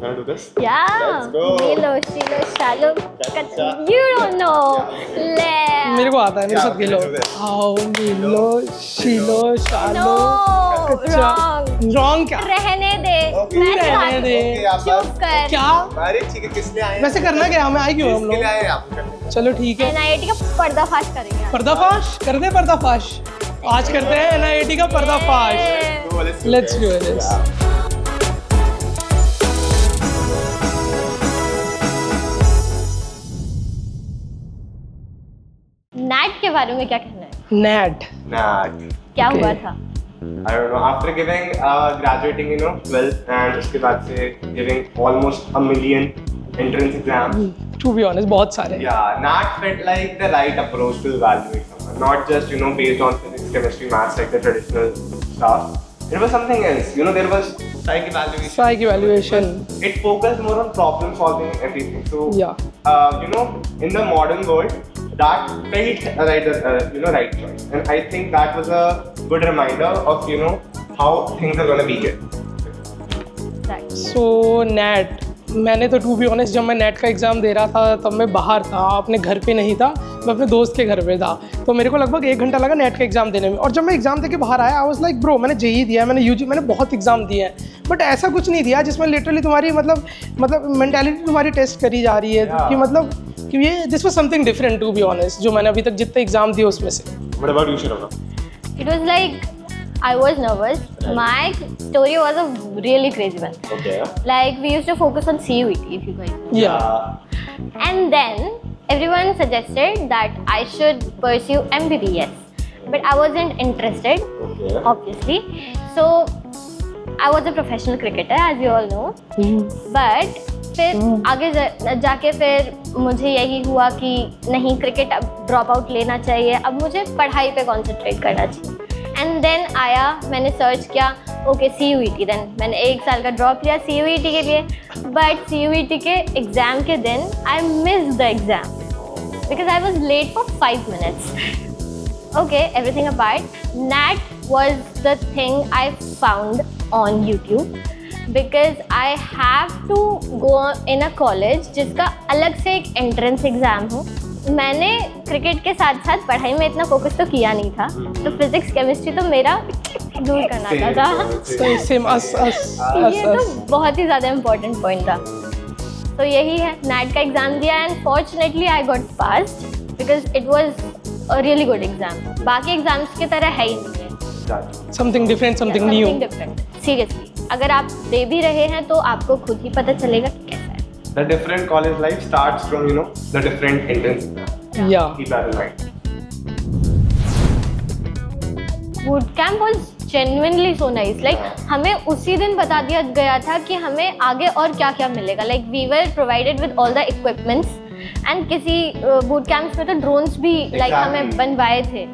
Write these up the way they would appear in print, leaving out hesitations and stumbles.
Wanna do this? Yeah. Let's go. Milo, Shilo, Shalom. Cha-cha. You don't know. Le. मेरे को आता है, मेरे Yeah, साथ खेलो। let's do this. आओ मिलो, शिलो, शालो, No. कच्चा। Wrong. Wrong क्या? रहने दे। Okay. मैं रहने सिखाती दे। हूँ। Okay, आप चुप कर। क्या? अरे ठीक है, किस लिए आए हैं? वैसे करना क्या हमें आए क्यों हम किसके लिए लोग? आए हैं आप करने? चलो ठीक है। NIT का पर्दाफाश करेंगे आज। पर्दाफाश कर दे पर्दाफाश। आज करते हैं NIT का पर्दाफाश। Let's do this. NAT के बारे में क्या कहना है? NAT. Nah. क्या Okay. हुआ था? I don't know. After giving graduating, 12th, and उसके बाद से giving almost a million entrance exams. To be honest, बहुत सारे। Yeah, NAT felt like the right approach to evaluate someone, not just based on physics, chemistry, maths like the traditional stuff. It was something else. There was psych evaluation. Psych evaluation. It focused more on problem solving and everything. So Yeah. In the modern world, that felt right choice, and I think that was a good reminder of how things are gonna be here. Right. So NAT. मैंने तो to be honest जब मैं net का exam दे रहा था तब मैं बाहर था, अपने घर पे नहीं था, मैं अपने दोस्त के घर पे था। तो मेरे को लगभग 1 घंटा लगा नेट का एग्ज़ाम देने में। और जब मैं एग्ज़ाम दे के बाहर आया आई वाज लाइक ब्रो, मैंने जेईई दिया है, मैंने यूजी, मैंने बहुत एग्ज़ाम दिए हैं, बट ऐसा कुछ नहीं दिया जिसमें लिटरली तुम्हारी मतलब मेंटालिटी तुम्हारी टेस्ट करी जा रही है। Yeah. कि मतलब कि ये this was something different to be honest, जो मैंने अभी तक जितने एग्ज़ाम दिए उसमें से। What about you, Sharona? It was like I was nervous. My story was a really crazy one. Okay. Like we used to focus on CUET, if you guys know. Yeah. And then everyone suggested that I should pursue MBBS, but I wasn't interested, Okay. obviously. So I was a professional cricketer, as you all know. But फिर आगे जाके फिर मुझे यही हुआ कि नहीं, cricket अब ड्रॉप आउट लेना चाहिए, अब मुझे पढ़ाई पे कॉन्सेंट्रेट करना चाहिए। एंड देन आया, मैंने सर्च किया, ओके CUET, देन मैंने 1 साल का ड्रॉप लिया CUET के लिए। बट CUET के एग्ज़ाम के दिन I miss the exam because I was late for 5 minutes. Okay, everything apart, NAT was the thing I found on YouTube because I have to go in a college जिसका अलग से एक entrance exam हो। मैंने cricket के साथ साथ पढ़ाई में इतना फोकस तो किया नहीं था, तो फिजिक्स केमिस्ट्री तो मेरा दूर करना था। सेम अस ये तो बहुत ही ज़्यादा इम्पोर्टेंट पॉइंट था। तो यही है, NAT का एग्ज़ाम दिया and fortunately I got passed because it was a really good exam. बाकी एग्ज़ाम्स की तरह है ही नहीं है, something different, something new. Different. Seriously अगर आप दे भी रहे हैं तो आपको खुद ही पता चलेगा कि कैसा है। The different college life starts from the different entrance exam. Yeah. Keep that in mind. Boot camp was genuinely so nice. Like हमें उसी दिन बता दिया गया था कि हमें आगे और क्या क्या मिलेगा। Like we were provided with all the equipments and किसी बूट कैंप्स में तो ड्रोन्स भी लाइक हमें बनवाए थे।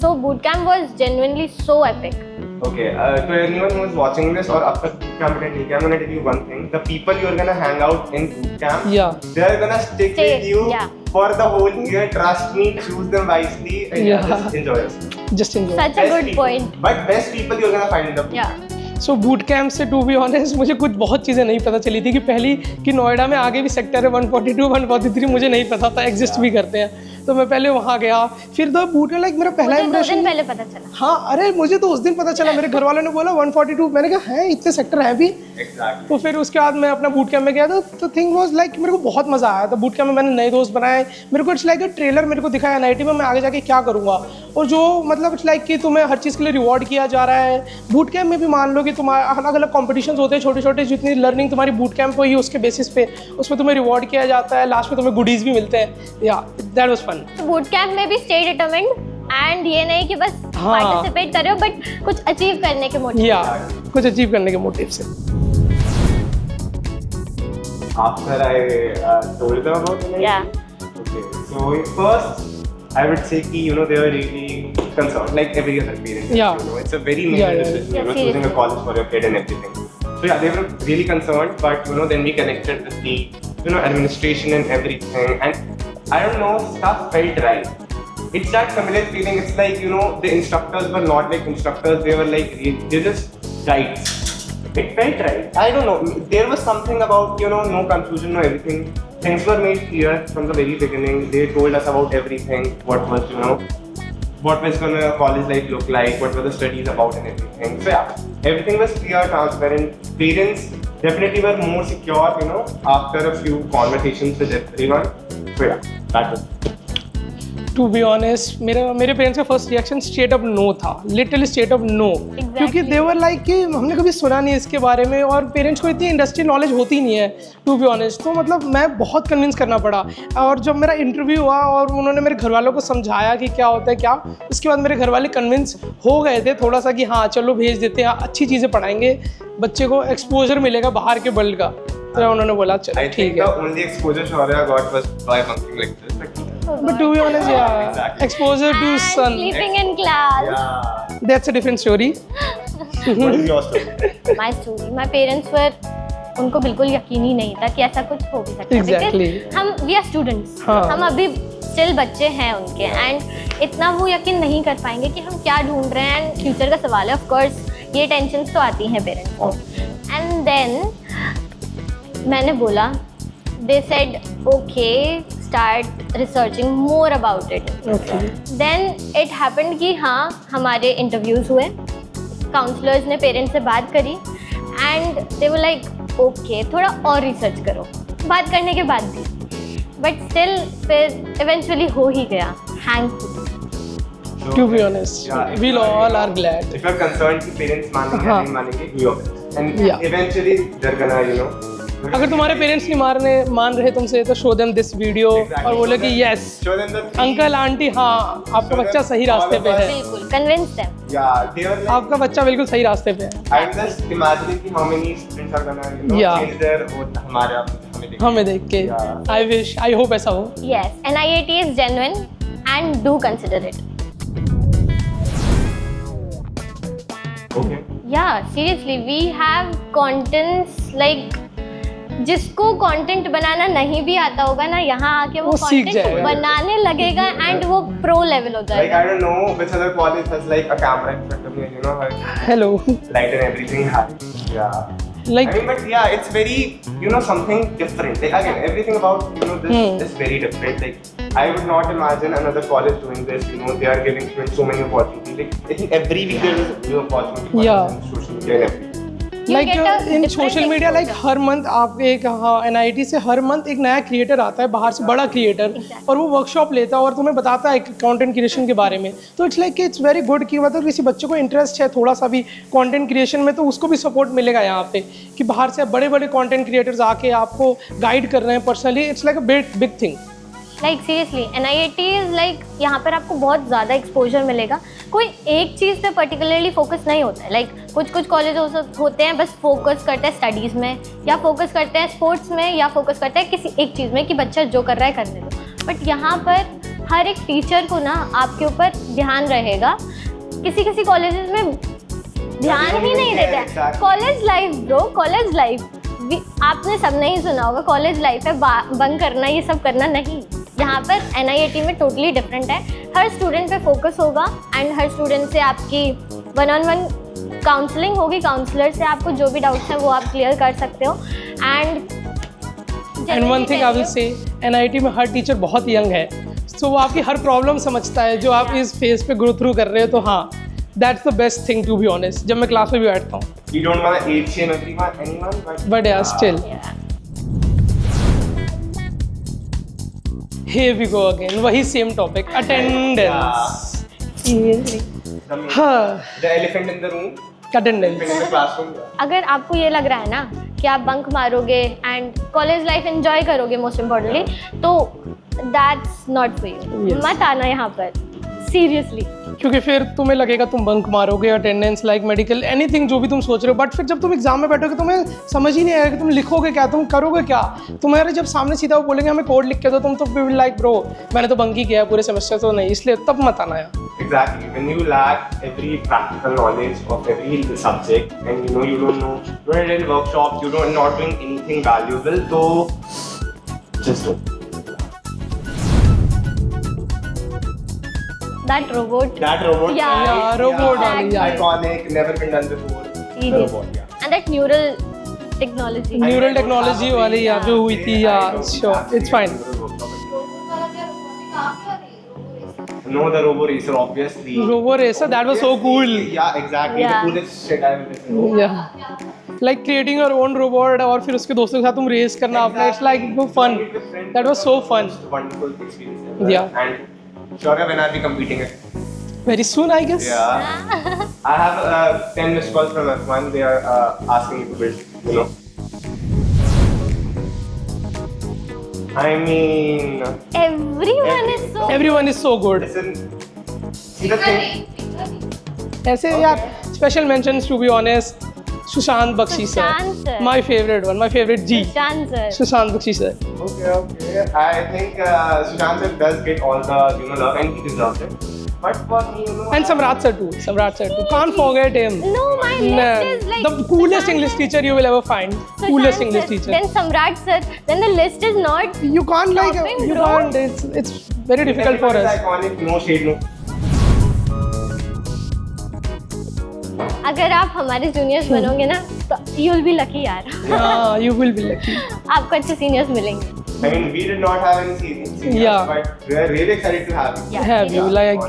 So boot camp was genuinely so epic. Okay, to anyone who is watching this or up to camp attending, I'm gonna tell you one thing: the people you're gonna hang out in boot camp, Yeah. they're gonna stick Stay, with you yeah. for the whole year. Trust me, choose them wisely, and Yeah. just enjoy it. Just enjoy. Such a good point. But best people you're gonna find in the boot या camp. सो boot camp से to be honest मुझे कुछ बहुत चीज़ें नहीं पता चली थी। कि पहली कि नोएडा में आगे भी सेक्टर है 142, 143 मुझे नहीं पता था एग्जिस्ट भी करते हैं। तो मैं पहले वहाँ गया, फिर तो बूट में लाइक मेरा पहला मुझे 2 दिन इम्प्रेशन। पहले पता चला। हाँ, अरे मुझे तो उस दिन पता चला, मेरे घर वालों ने बोला 142, मैंने कहा है इतने सेक्टर हैं भी। Exactly. तो फिर उसके बाद मैं अपना बूट कैंप में गया तो थिंग वाज लाइक मेरे को बहुत मज़ा आया था। बूट कैंप में मैंने नए दोस्त बनाए, मेरे को इट्स लाइक अ ट्रेलर मेरे को दिखाया NIT में मैं आगे जाके क्या करूँगा। और जो मतलब इट्स लाइक कि तुम्हें हर चीज़ के लिए रिवॉर्ड किया जा रहा है। बूट कैंप में भी मान लो कि तुम्हारे अलग अलग कॉम्पिटिशन्स होते हैं, छोटे छोटे, जितनी लर्निंग तुम्हारी बूट कैंप हुई उसके बेसिस पे उसमें तुम्हें रिवॉर्ड किया जाता है, लास्ट में तुम्हें गुडीज़ भी मिलते हैं। या दैट वाज फन। तो बूट कैंप में भी स्टे डिटरमाइंड एंड ये नहीं कि बस हाँ। पार्टिसिपेट कर रहे हो बट कुछ अचीव करने के मोटिव। या कुछ अचीव करने के मोटिव से। After I told them about it. Yeah. Okay. So first, I would say कि they were really concerned, like every other parent. Yeah. It's a very major Yeah. decision. Yeah, choosing a seriously. college for your kid and everything. So yeah, they were really concerned, but then we connected with the administration and everything, and I don't know, stuff felt right. It's that familiar feeling. It's like the instructors were not like instructors; they were like they're just guides. It felt right. I don't know. There was something about, you know, no confusion, no everything. Things were made clear from the very beginning. They told us about everything. What was, you know, what was gonna college life look like, what were the studies about and everything. So yeah, everything was clear, transparent. Parents definitely were more secure, you know, after a few conversations with everyone. So yeah, that was it. To be honest मेरे parents का first reaction straight up no था, literally straight up no, क्योंकि they were like कि हमने कभी सुना नहीं इसके बारे में और पेरेंट्स को इतनी इंडस्ट्री नॉलेज होती नहीं है टू बी ऑनेस्ट। तो मतलब मैं बहुत कन्विंस करना पड़ा और जब मेरा इंटरव्यू हुआ और उन्होंने मेरे घर वालों को समझाया कि क्या होता है क्या, उसके बाद मेरे घर वाले कन्विंस हो गए थे थोड़ा सा कि हाँ चलो भेज देते हैं, अच्छी चीज़ें पढ़ाएंगे, बच्चे को एक्सपोजर मिलेगा बाहर के वर्ल्ड का। तो उन्होंने बोला चलो ठीक है। The only exposure Shaurya got was by bunking lectures. But to be honest, yeah, Exactly. exposure to And sun, sleeping in class. Yeah. that's a different story. What is your story? My story. My parents were, उनको बिल्कुल यकीन ही नहीं था कि ऐसा कुछ हो भी सकता है। Exactly. Because हम we are students. हाँ. हम अभी स्टिल बच्चे हैं उनके एंड इतना वो यकीन नहीं कर पाएंगे कि हम क्या ढूंढ रहे हैं एंड फ्यूचर का सवाल है। ऑफ कोर्स ये टेंशन तो आती हैं पेरेंट्स को। एंड देन मैंने बोला, they said okay start researching more about it. Okay. Then it happened कि हाँ हमारे इंटरव्यूज़ हुए, काउंसलर्स ने पेरेंट्स से बात करी and they were like okay थोड़ा और रिसर्च करो। बात करने के बाद भी बट स्टिल फिर इवेंचुअली हो ही गया। Thankfully To be honest, Yeah, we all are glad. If you're concerned कि parents मानेंगे हाँ. नहीं मानेंगे, do your best. And Yeah. eventually they're gonna, you know. अगर तुम्हारे पेरेंट्स नहीं मान रहे तुमसे तो show them this video Exactly. और बोले कि yes Show them the things. Uncle aunty हाँ आपका बच्चा सही रास्ते पे है, बिल्कुल convince them. Yeah, they were like. आपका बच्चा बिल्कुल सही रास्ते पे है। I'm just imagining कि how many students are gonna, you know, Yeah. change their vote हमारे हमें देख। हमें देख के Yeah. I wish I hope ऐसा हो। Yes, NIET is genuine and do consider it. Okay. Yeah, seriously, we have contents like जिसको content बनाना नहीं भी आता होगा ना, यहाँ आके वो वो सीख कंटेंट जाएगा। बनाने लगेगा एंड वो प्रो लेवल हो Like जाएगा। I don't know which other college has like a camera in front of me, you know, like hello light and everything. Yeah. Like I mean, but yeah, it's very, you know, something different. Like again, everything about, you know, this is very different. Like I would not imagine another college doing this. You know, they are giving students so many opportunities. Like I think every week there is a new opportunity for Yeah. us in social media and everything. Like get a in different social media like exposure. Her month आप एक हाँ NIT से हर month एक नया creator आता है बाहर से, बड़ा क्रिएटर, Exactly. और वो वर्कशॉप लेता है और तुम्हें बताता है कंटेंट क्रिएशन के बारे में। तो it's like it's very good कि मतलब किसी बच्चे को इंटरेस्ट है थोड़ा सा भी कंटेंट क्रिएशन में तो उसको भी सपोर्ट मिलेगा यहाँ पे कि बाहर से बड़े बड़े कंटेंट क्रिएटर्स आके आपको गाइड कर रहे हैं personally. It's like a big thing. Like seriously NIET is like यहाँ पर आपको बहुत ज़्यादा एक्सपोजर मिलेगा। कोई एक चीज़ पे पर्टिकुलरली फोकस नहीं होता है। लाइक कुछ कॉलेज होते हैं बस फोकस करते हैं स्टडीज़ में या फोकस करते हैं स्पोर्ट्स में या फोकस करते हैं किसी एक चीज़ में कि बच्चा जो कर रहा है करने दो। बट यहाँ पर हर एक टीचर को ना आपके ऊपर ध्यान रहेगा। किसी कॉलेजेस में ध्यान ही नहीं देते हैं। Exactly. College life bro, college life आपने सब नहीं सुना होगा। कॉलेज लाइफ है बंक करना, ये सब करना नहीं। यहाँ पर NIET में टोटली डिफरेंट है। हर स्टूडेंट पे फोकस होगा एंड हर स्टूडेंट से आपकी 1-on-1 काउंसलिंग होगी। काउंसलर से आपको जो भी डाउट्स हैं वो आप क्लियर कर सकते हो। And one thing I will say NIT में हर टीचर बहुत यंग है, सो वो आपकी हर प्रॉब्लम समझता है जो आप इस फेज पे ग्रो थ्रू कर रहे हो। तो हाँ that's the best thing to be honest. जब मैं क्लास में भी बैठता हूँ You don't want to age shame anyone, but यार still here we go again, वही सेम टॉपिक अटेंडेंस। the हाँ elephant in the room, attendance in the classroom. अगर आपको ये लग रहा है ना कि आप बंक मारोगे एंड कॉलेज लाइफ एंजॉय करोगे मोस्ट इम्पोर्टेंटली, तो that's not for you. Yes. मत आना यहाँ पर सीरियसली। क्योंकि फिर तुम्हें लगेगा तुम बंक मारोगे, अटेंडेंस लाइक मेडिकल एनीथिंग जो भी तुम सोच रहे हो, बट फिर जब तुम एग्जाम में बैठोगे तुम्हें समझ ही नहीं आएगा कि तुम लिखोगे क्या, तुम करोगे क्या। तुम्हारे जब सामने सीधा वो बोलेंगे हमें कोड लिख के दो, तुम तो विल लाइक ब्रो मैंने तो बंक ही किया है पूरे सेमेस्टर, तो नहीं, इसलिए तब मत आना यार। Exactly. When you lack every practical knowledge of every subject, and you know you don't know, you're in workshops, you don't not doing anything valuable, so just don't. That robot. That robot. Yeah, Yeah, robot exactly. वाली, yeah. Iconic, never been done before. Seriously. Robot, yeah. And that that neural technology. Neural technology वाली या जो हुई थी या sure it's fine No, the Robo Racer, obviously. Robo Racer that was so cool Yeah, exactly. Yeah. The coolest shit I've ever seen. या like creating your own robot और फिर उसके दोस्तों के साथ तुम रेस करना अपना it's like fun that was so fun Most wonderful experience ever. Yeah. And sure, when I'll be competing it. Very soon I guess Yeah. I have 10 missed calls from F1. They are asking me to build, you know. I mean, Everyone is so. Everyone is so good listen. See the thing. ऐसे यार special mentions to be honest Sushant Bakshi Sushant sir sir. My favourite one my favourite ji Sushant sir. Sushant Bakshi sir Okay. I think Sushant sir does get all the love and he deserves it. But for me, and Samrat sir too can't forget him No, my list is like the coolest Sushant English sir, teacher you will ever find Sushant coolest sir, English teacher Then Samrat sir. Then the list is not. you can't like Stopping, you bro. can't it's very difficult for Everyone is us iconic, no shade, no. अगर आप हमारे juniors बनोगे ना तो you will be lucky यार. yeah you will be lucky आपको अच्छे seniors मिलेंगे. I mean, we did not have any seniors, Yeah. but we are really excited to have you. Yeah. have you like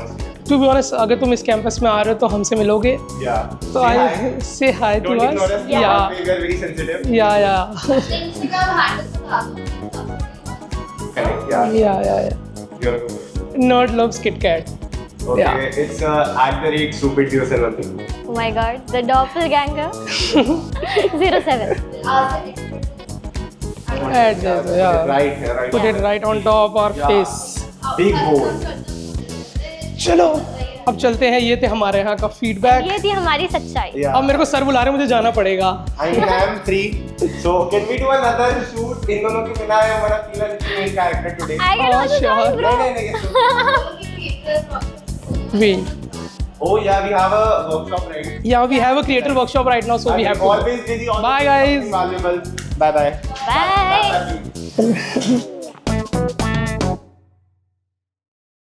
to be honest अगर तुम इस campus में आ रहे हो तो हमसे मिलोगे Yeah. तो Say I hi. say hi to Don't ignore us us. yeah We are very sensitive. yeah Correct. Yeah. yeah You're good. nerd loves Kit Kat Okay. Yeah. It's @stupid07. Oh my god, the doppelganger. 07. add this yeah Right. Right. put it right on top our Yeah. face Big hole. चलो अब चलते हैं ये थे हमारे यहाँ का feedback ये थी हमारी सच्चाई. Yeah. अब मेरे को सर बुला रहे हैं मुझे जाना पड़ेगा I am free. So can we do another shoot? इन दोनों की बिना है हमारा तीन main character today. I can Oh, also sure. join, bro. नहीं. we Oh yeah, we have a workshop right. yeah we have a creator workshop right now so we have to always busy. Bye, guys. Valuable. Bye bye. Bye.